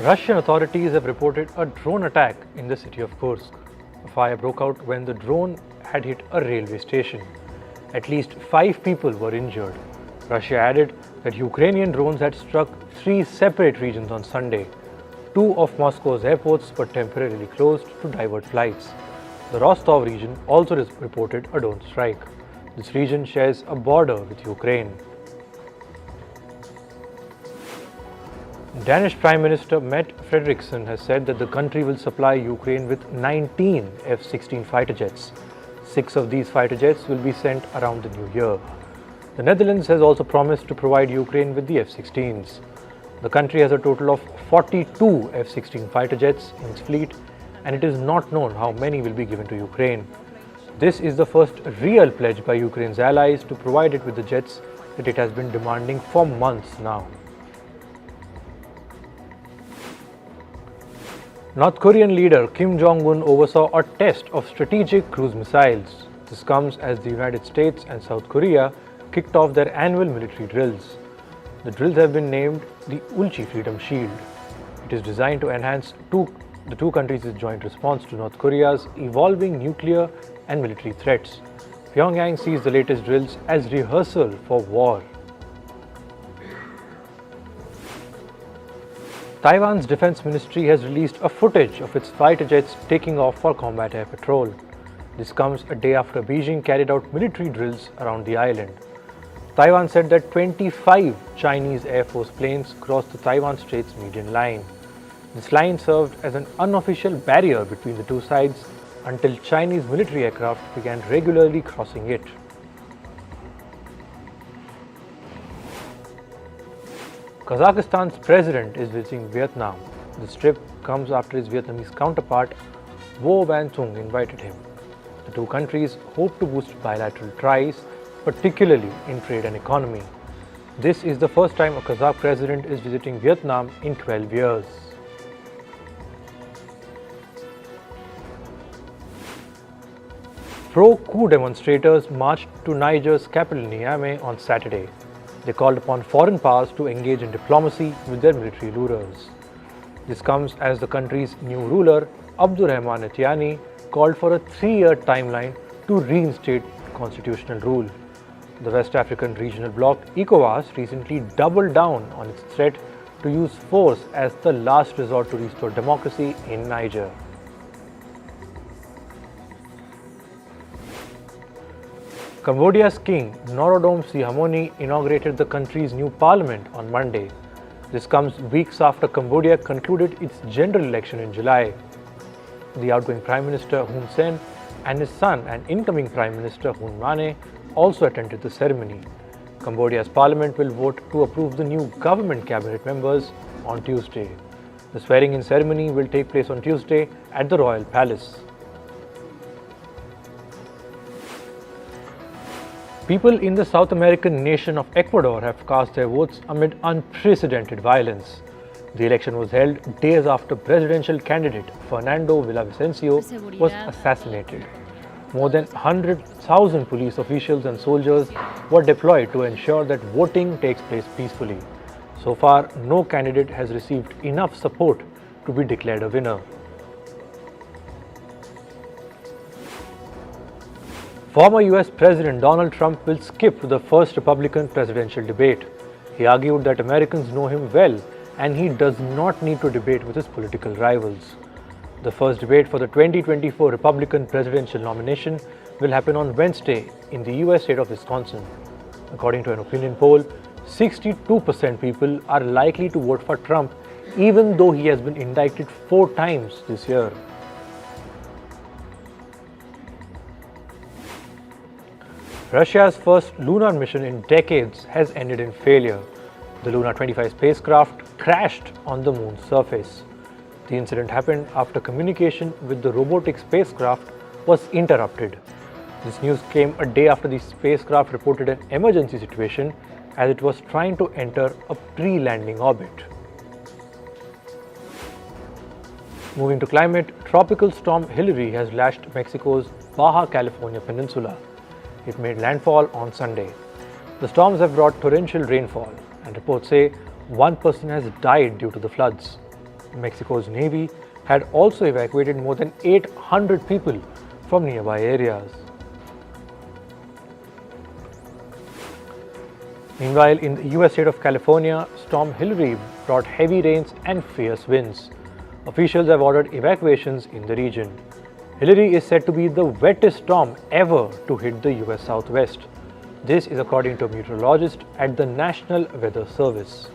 Russian authorities have reported a drone attack in the city of Kursk. A fire broke out when the drone had hit a railway station. At least 5 people were injured. Russia added that Ukrainian drones had struck 3 separate regions on Sunday. 2 of Moscow's airports were temporarily closed to divert flights. The Rostov region also reported a drone strike. This region shares a border with Ukraine. Danish Prime Minister Mette Frede-Riksen has said that the country will supply Ukraine with 19 F-16 fighter jets. 6 of these fighter jets will be sent around the new year. The Netherlands has also promised to provide Ukraine with the F-16s. The country has a total of 42 F-16 fighter jets in its fleet, and it is not known how many will be given to Ukraine. This is the first real pledge by Ukraine's allies to provide it with the jets that it has been demanding for months now. North Korean leader Kim Jongun oversaw a test of strategic cruise missiles. This comes as the United States and South Korea kicked off their annual military drills. The drills have been named the Ulchi Freedom Shield. It is designed to enhance the two countries' joint response to North Korea's evolving nuclear and military threats. Pyongyang sees the latest drills as rehearsal for war. Taiwan's defense ministry has released a footage of its fighter jets taking off for combat air patrol. This comes a day after Beijing carried out military drills around the island. Taiwan said that 25 Chinese Air Force planes crossed the Taiwan Strait's median line. This line served as an unofficial barrier between the two sides until Chinese military aircraft began regularly crossing it. Kazakhstan's president is visiting Vietnam. This trip comes after his Vietnamese counterpart, Vo Van Tung, invited him. The two countries hope to boost bilateral ties, particularly in trade and economy. This is the first time a Kazakh president is visiting Vietnam in 12 years. Pro-coup demonstrators marched to Niger's capital Niamey on Saturday. They called upon foreign powers to engage in diplomacy with their military rulers. This comes as the country's new ruler, Abdurrahman Etiani, called for a 3-year timeline to reinstate constitutional rule. The West African regional bloc, ECOWAS, recently doubled down on its threat to use force as the last resort to restore democracy in Niger. Cambodia's king, Norodom Sihamoni, inaugurated the country's new parliament on Monday. This comes weeks after Cambodia concluded its general election in July. The outgoing Prime Minister Hun Sen and his son and incoming Prime Minister Hun Mane also attended the ceremony. Cambodia's parliament will vote to approve the new government cabinet members on Tuesday. The swearing-in ceremony will take place on Tuesday at the Royal Palace. People in the South American nation of Ecuador have cast their votes amid unprecedented violence. The election was held days after presidential candidate Fernando Villavicencio was assassinated. More than 100,000 police officials and soldiers were deployed to ensure that voting takes place peacefully. So far, no candidate has received enough support to be declared a winner. Former US President Donald Trump will skip the first Republican presidential debate. He argued that Americans know him well and he does not need to debate with his political rivals. The first debate for the 2024 Republican presidential nomination will happen on Wednesday in the US state of Wisconsin. According to an opinion poll, 62% people are likely to vote for Trump even though he has been indicted 4 times this year. Russia's first lunar mission in decades has ended in failure. The Luna 25 spacecraft crashed on the moon's surface. The incident happened after communication with the robotic spacecraft was interrupted. This news came a day after the spacecraft reported an emergency situation as it was trying to enter a pre-landing orbit. Moving to climate, tropical storm Hilary has lashed Mexico's Baja California peninsula. It made landfall on Sunday. The storms have brought torrential rainfall, and reports say one person has died due to the floods. Mexico's Navy had also evacuated more than 800 people from nearby areas. Meanwhile, in the US state of California, Storm Hilary brought heavy rains and fierce winds. Officials have ordered evacuations in the region. Hilary is said to be the wettest storm ever to hit the US Southwest. This is according to a meteorologist at the National Weather Service.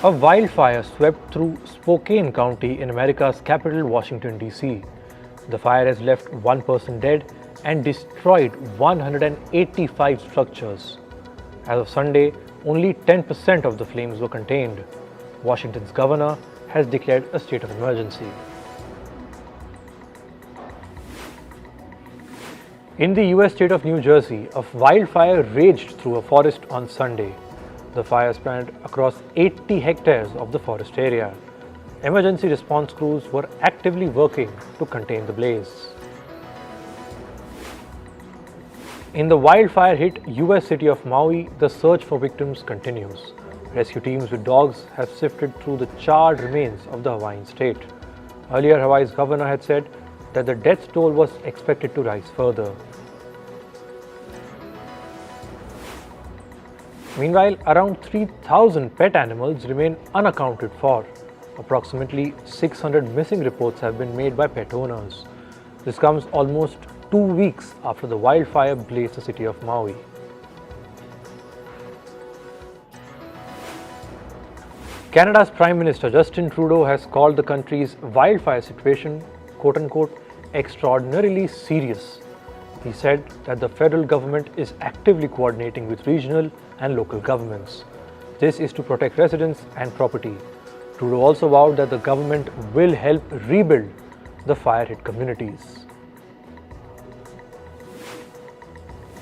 A wildfire swept through Spokane County in America's capital, Washington, D.C. The fire has left one person dead and destroyed 185 structures. As of Sunday, only 10% of the flames were contained. Washington's governor has declared a state of emergency. In the US state of New Jersey, a wildfire raged through a forest on Sunday. The fire spanned across 80 hectares of the forest area. Emergency response crews were actively working to contain the blaze. In the wildfire-hit US city of Maui, the search for victims continues. Rescue teams with dogs have sifted through the charred remains of the Hawaiian state. Earlier, Hawaii's governor had said that the death toll was expected to rise further. Meanwhile, around 3,000 pet animals remain unaccounted for. Approximately 600 missing reports have been made by pet owners. This comes almost 2 weeks after the wildfire blazed the city of Maui. Canada's Prime Minister Justin Trudeau has called the country's wildfire situation, quote-unquote, extraordinarily serious. He said that the federal government is actively coordinating with regional and local governments. This is to protect residents and property. Trudeau also vowed that the government will help rebuild the fire-hit communities.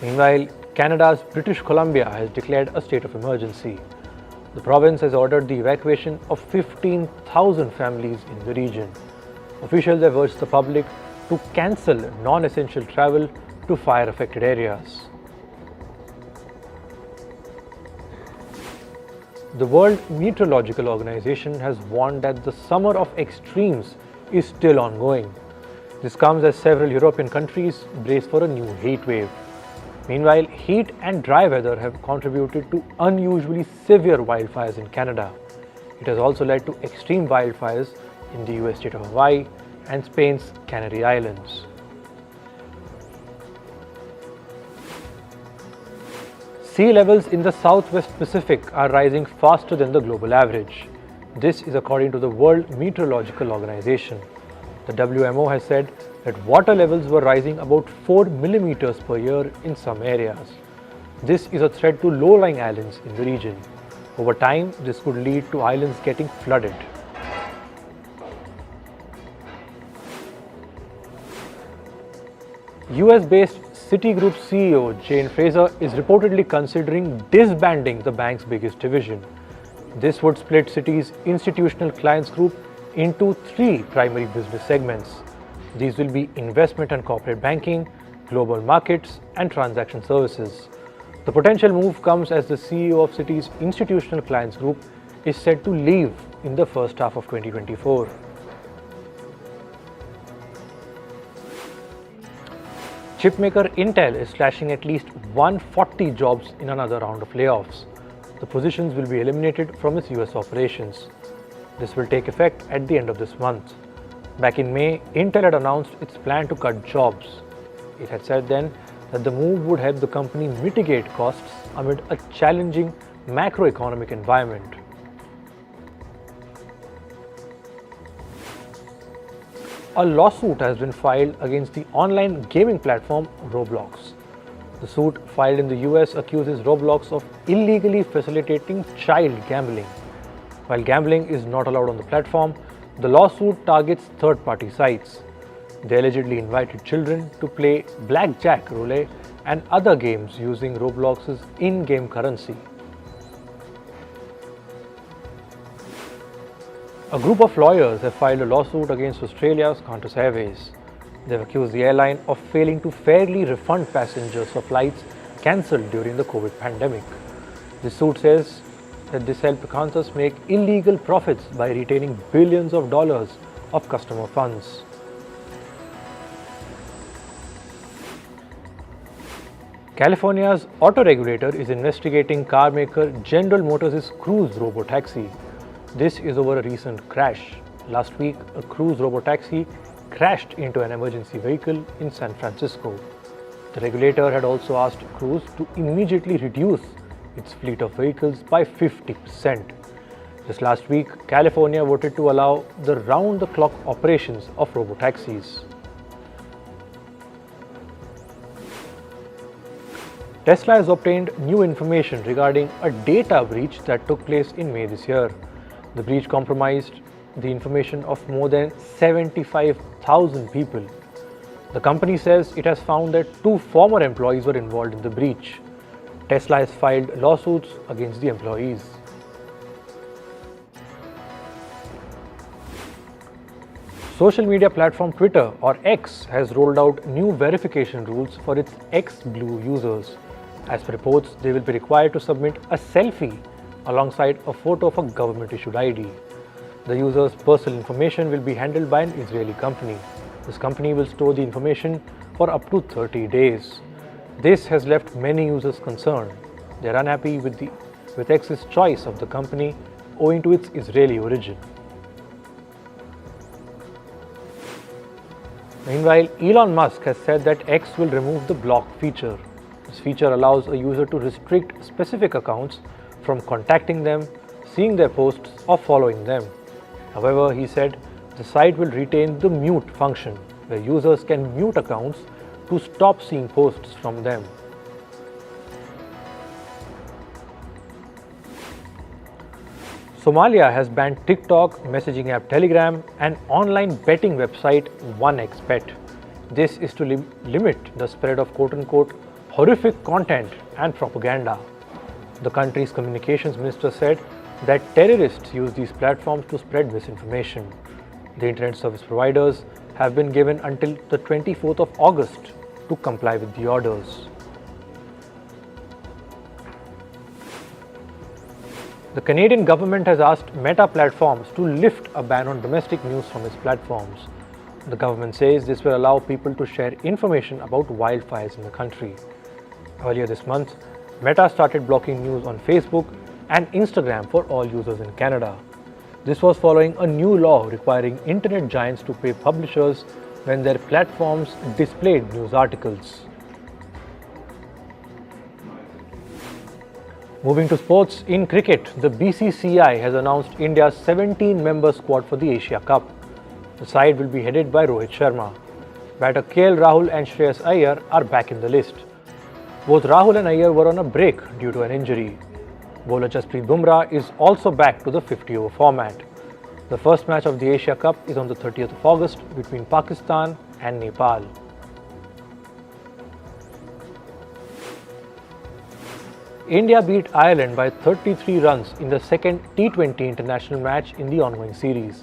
Meanwhile, Canada's British Columbia has declared a state of emergency. The province has ordered the evacuation of 15,000 families in the region. Officials have urged the public to cancel non-essential travel to fire-affected areas. The World Meteorological Organization has warned that the summer of extremes is still ongoing. This comes as several European countries brace for a new heat wave. Meanwhile, heat and dry weather have contributed to unusually severe wildfires in Canada. It has also led to extreme wildfires in the US state of Hawaii and Spain's Canary Islands. Sea levels in the Southwest Pacific are rising faster than the global average. This is according to the World Meteorological Organization. The WMO has said that water levels were rising about 4 millimeters per year in some areas. This is a threat to low-lying islands in the region. Over time, this could lead to islands getting flooded. US-based Citigroup CEO Jane Fraser is reportedly considering disbanding the bank's biggest division. This would split Citi's institutional clients group into 3 primary business segments. These will be investment and corporate banking, global markets, and transaction services. The potential move comes as the CEO of Citi's institutional clients group is said to leave in the first half of 2024. Chipmaker Intel is slashing at least 140 jobs in another round of layoffs. The positions will be eliminated from its US operations. This will take effect at the end of this month. Back in May, Intel had announced its plan to cut jobs. It had said then that the move would help the company mitigate costs amid a challenging macroeconomic environment. A lawsuit has been filed against the online gaming platform Roblox. The suit filed in the US accuses Roblox of illegally facilitating child gambling. While gambling is not allowed on the platform, the lawsuit targets third-party sites. They allegedly invited children to play blackjack, roulette, and other games using Roblox's in-game currency. A group of lawyers have filed a lawsuit against Australia's Qantas Airways. They have accused the airline of failing to fairly refund passengers for flights cancelled during the COVID pandemic. The suit says that this helped Protestors make illegal profits by retaining billions of dollars of customer funds. California's auto regulator is investigating car maker General Motors' Cruise robotaxi. This is over a recent crash. Last week, a Cruise robotaxi crashed into an emergency vehicle in San Francisco. The regulator had also asked Cruise to immediately reduce its fleet of vehicles by 50%. Just last week, California voted to allow the round-the-clock operations of robotaxis. Tesla has obtained new information regarding a data breach that took place in May this year. The breach compromised the information of more than 75,000 people. The company says it has found that 2 former employees were involved in the breach. Tesla has filed lawsuits against the employees. Social media platform Twitter, or X, has rolled out new verification rules for its X-Blue users. As per reports, they will be required to submit a selfie alongside a photo of a government-issued ID. The user's personal information will be handled by an Israeli company. This company will store the information for up to 30 days. This has left many users concerned. They are unhappy with X's choice of the company owing to its Israeli origin. Meanwhile, Elon Musk has said that X will remove the block feature. This feature allows a user to restrict specific accounts from contacting them, seeing their posts, or following them. However, he said the site will retain the mute function, where users can mute accounts to stop seeing posts from them. Somalia has banned TikTok, messaging app Telegram, and online betting website 1xBet. This is to limit the spread of quote-unquote horrific content and propaganda. The country's communications minister said that terrorists use these platforms to spread misinformation. The internet service providers have been given until the 24th of August to comply with the orders. The Canadian government has asked Meta platforms to lift a ban on domestic news from its platforms. The government says this will allow people to share information about wildfires in the country. Earlier this month, Meta started blocking news on Facebook and Instagram for all users in Canada. This was following a new law requiring internet giants to pay publishers when their platforms displayed news articles. Moving to sports, in cricket, the BCCI has announced India's 17-member squad for the Asia Cup. The side will be headed by Rohit Sharma. Batter KL Rahul and Shreyas Iyer are back in the list. Both Rahul and Iyer were on a break due to an injury. Bowler Jasprit Bumrah is also back to the 50-over format. The first match of the Asia Cup is on the 30th of August between Pakistan and Nepal. India beat Ireland by 33 runs in the second T20 international match in the ongoing series.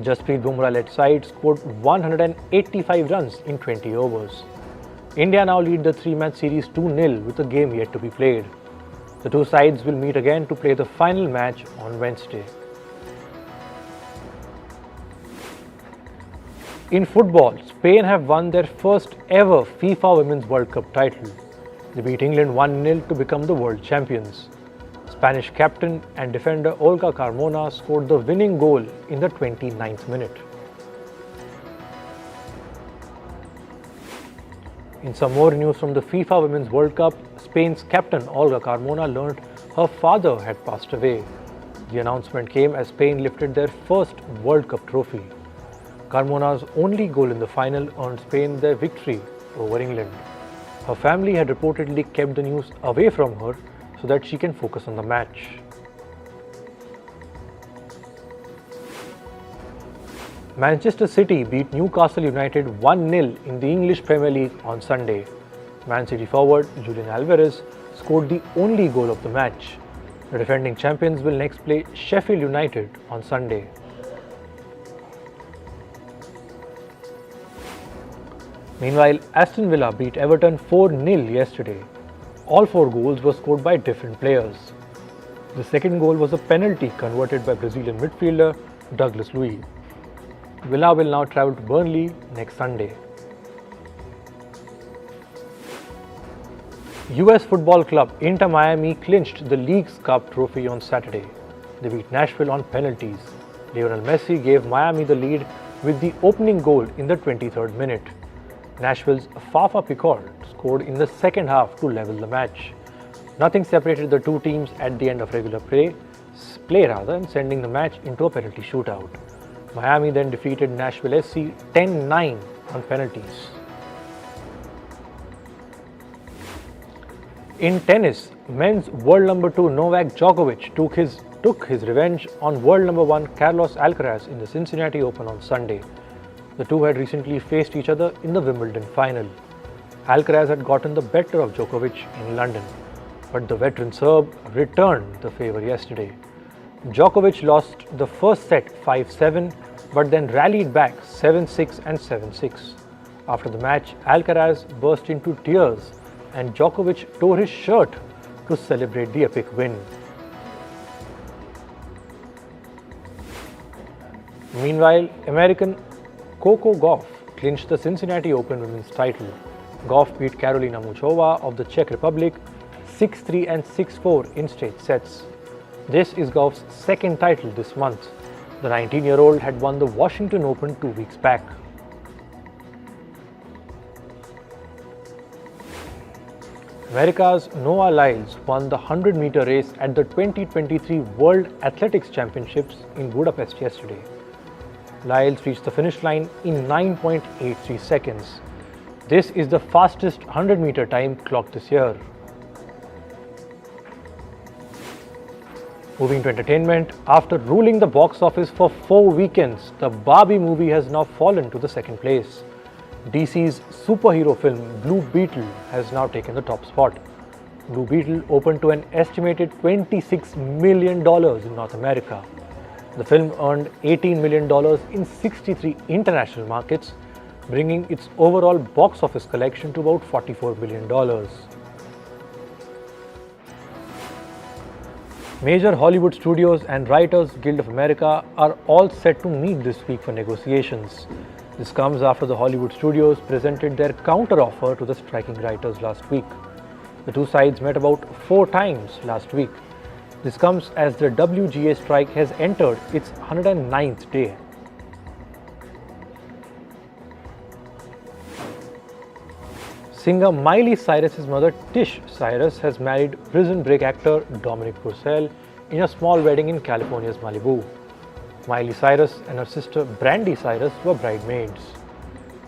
Jasprit Bumrah-led side scored 185 runs in 20 overs. India now lead the 3-match series 2-0 with a game yet to be played. The two sides will meet again to play the final match on Wednesday. In football, Spain have won their first ever FIFA Women's World Cup title. They beat England 1-0 to become the world champions. Spanish captain and defender Olga Carmonas scored the winning goal in the 29th minute. In some more news from the FIFA Women's World Cup, Spain's captain Olga Carmona learned her father had passed away. The announcement came as Spain lifted their first World Cup trophy. Carmona's only goal in the final earned Spain their victory over England. Her family had reportedly kept the news away from her so that she can focus on the match. Manchester City beat Newcastle United 1-0 in the English Premier League on Sunday. Man City forward Julian Alvarez scored the only goal of the match. The defending champions will next play Sheffield United on Sunday. Meanwhile, Aston Villa beat Everton 4-0 yesterday. All 4 goals were scored by different players. The second goal was a penalty converted by Brazilian midfielder Douglas Luiz. Villa will now travel to Burnley next Sunday. US football club Inter Miami clinched the League's Cup trophy on Saturday. They beat Nashville on penalties. Lionel Messi gave Miami the lead with the opening goal in the 23rd minute. Nashville's Fafa Picault scored in the second half to level the match. Nothing separated the two teams at the end of regular play, and sending the match into a penalty shootout. Miami then defeated Nashville SC 10-9 on penalties. In tennis, men's world number 2 Novak Djokovic took his revenge on world number 1 Carlos Alcaraz in the Cincinnati Open on Sunday. The two had recently faced each other in the Wimbledon final. Alcaraz had gotten the better of Djokovic in London, but the veteran Serb returned the favour yesterday. Djokovic lost the first set 5-7, but then rallied back 7-6 and 7-6. After the match, Alcaraz burst into tears and Djokovic tore his shirt to celebrate the epic win. Meanwhile, American Coco Gauff clinched the Cincinnati Open women's title. Gauff beat Karolina Muchova of the Czech Republic 6-3 and 6-4 in straight sets. This is Gauff's second title this month. The 19-year-old had won the Washington Open 2 weeks back. America's Noah Lyles won the 100-meter race at the 2023 World Athletics Championships in Budapest yesterday. Lyles reached the finish line in 9.83 seconds. This is the fastest 100-meter time clocked this year. Moving to entertainment, after ruling the box office for 4 weekends, the Barbie movie has now fallen to the second place. DC's superhero film Blue Beetle has now taken the top spot. Blue Beetle opened to an estimated $26 million in North America. The film earned $18 million in 63 international markets, bringing its overall box office collection to about $44 million. Major Hollywood studios and Writers Guild of America are all set to meet this week for negotiations. This comes after the Hollywood studios presented their counter-offer to the striking writers last week. The two sides met about 4 times last week. This comes as the WGA strike has entered its 109th day. Singer Miley Cyrus's mother Tish Cyrus has married Prison Break actor Dominic Purcell in a small wedding in California's Malibu. Miley Cyrus and her sister Brandy Cyrus were bridesmaids.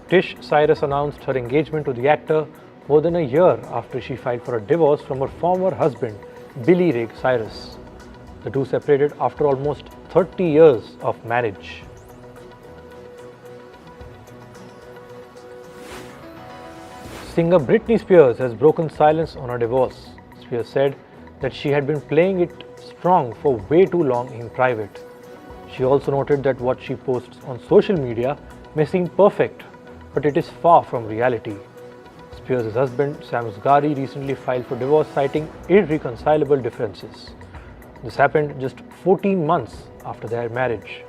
Tish Cyrus announced her engagement to the actor more than a year after she filed for a divorce from her former husband, Billy Ray Cyrus. The two separated after almost 30 years of marriage. Singer Britney Spears has broken silence on her divorce. Spears said that she had been playing it strong for way too long in private. She also noted that what she posts on social media may seem perfect, but it is far from reality. Spears' husband, Sam Asghari, recently filed for divorce citing irreconcilable differences. This happened just 14 months after their marriage.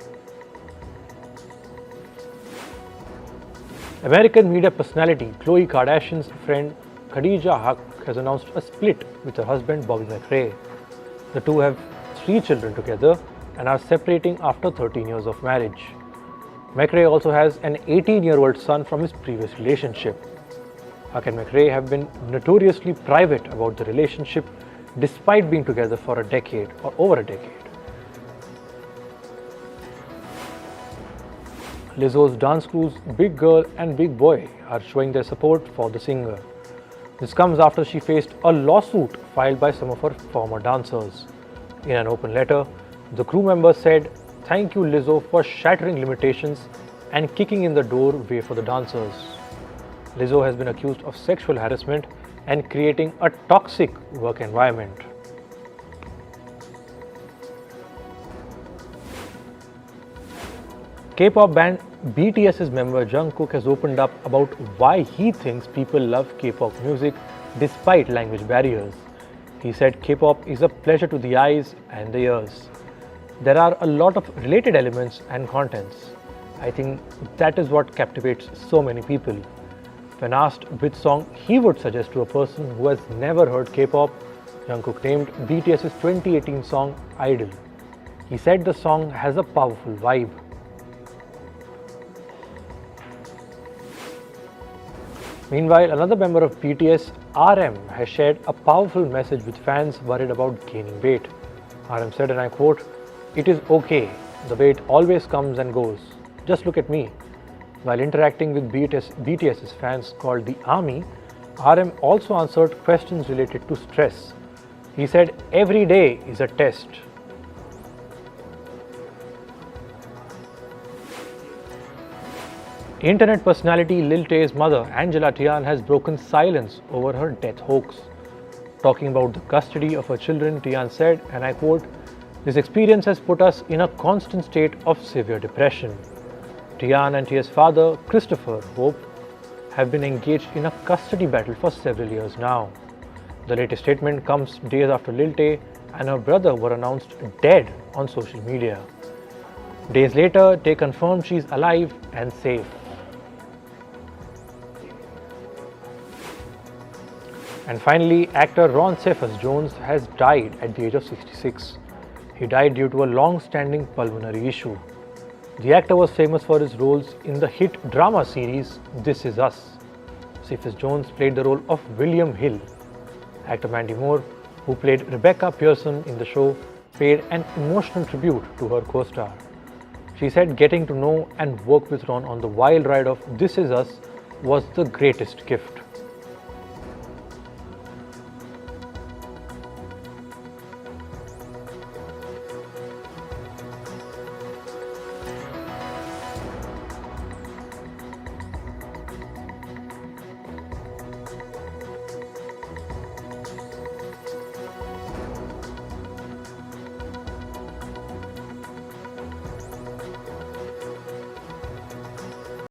American media personality Khloe Kardashian's friend Khadija Huck has announced a split with her husband Bobby McRae. The two have 3 children together and are separating after 13 years of marriage. McRae also has an 18-year-old son from his previous relationship. Huck and McRae have been notoriously private about the relationship despite being together for a decade or over a decade. Lizzo's dance crews Big Girl and Big Boy are showing their support for the singer. This comes after she faced a lawsuit filed by some of her former dancers. In an open letter, the crew members said, "Thank you Lizzo for shattering limitations and kicking in the doorway for the dancers." Lizzo has been accused of sexual harassment and creating a toxic work environment. K-pop band BTS's member Jungkook has opened up about why he thinks people love K-pop music despite language barriers. He said K-pop is a pleasure to the eyes and the ears. There are a lot of related elements and contents. I think that is what captivates so many people. When asked which song he would suggest to a person who has never heard K-pop, Jungkook named BTS's 2018 song Idol. He said the song has a powerful vibe. Meanwhile, another member of BTS, RM, has shared a powerful message with fans worried about gaining weight. RM said, and I quote, "It is okay. The weight always comes and goes. Just look at me." While interacting with BTS's fans called the Army, RM also answered questions related to stress. He said, "Every day is a test." Internet personality Lil Tay's mother, Angela Tian, has broken silence over her death hoax. Talking about the custody of her children, Tian said, and I quote, "This experience has put us in a constant state of severe depression. Tian and Tia's father, Christopher Hope, have been engaged in a custody battle for several years now. The latest statement comes days after Lil Tay and her brother were announced dead on social media. Days later, Tay confirmed she is alive and safe. And finally, actor Cephas Jones has died at the age of 66. He died due to a long-standing pulmonary issue. The actor was famous for his roles in the hit drama series This Is Us. Cephas Jones played the role of William Hill. Actor Mandy Moore, who played Rebecca Pearson in the show, paid an emotional tribute to her co-star. She said getting to know and work with Ron on the wild ride of This Is Us was the greatest gift.